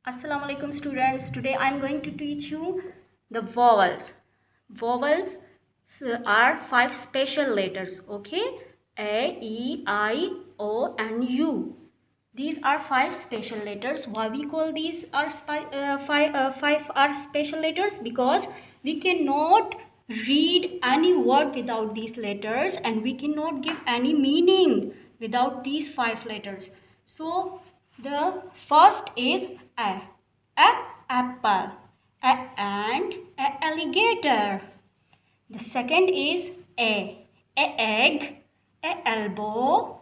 Assalamu alaikum students. Today I am going to teach you the vowels. Vowels are 5 special letters. Okay, A, E, I, O and U. These are 5 special letters. Why we call these are five are special letters? Because we cannot read any word without these letters, and we cannot give any meaning without these 5 letters. So the first is a apple, a ant, a alligator. The second is a egg, a elbow.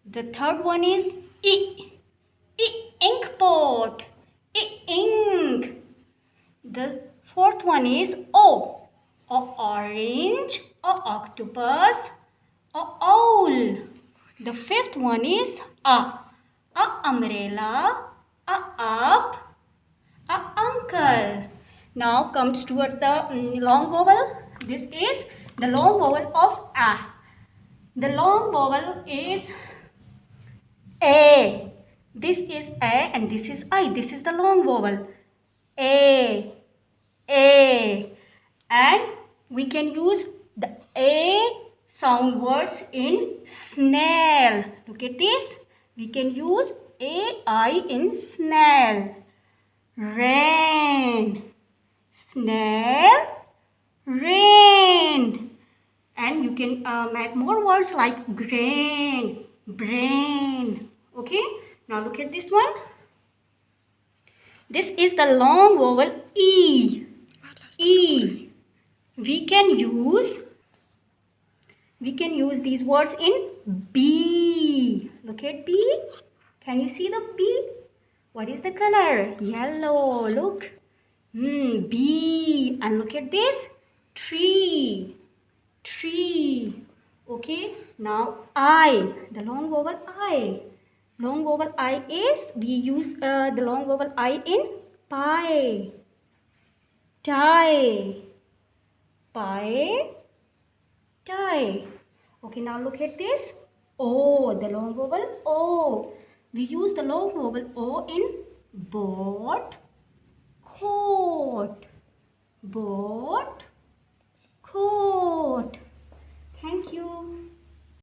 The third one is ink pot, ink. The fourth one is O orange, octopus, owl. The fifth one is a umbrella, up, uncle. Now comes towards the long vowel. This is the long vowel of a. The long vowel is A. This is A and this is I. This is the long vowel. A. And we can use the A sound words in snail. Look at this. We can use AI in snail. Rain. Snail. Rain. And you can make more words like grain, brain. Okay, now look at this one. This is the long vowel E. We can use these words in B. Look at B. Can you see the B? What is the color? Yellow. Look. B. And look at this. Tree. Okay, now I, the long vowel I. Long vowel I is, we use the long vowel I in pie. Tie. Okay, now look at this. O, the long vowel O. We use the long vowel O in boat, coat. Thank you.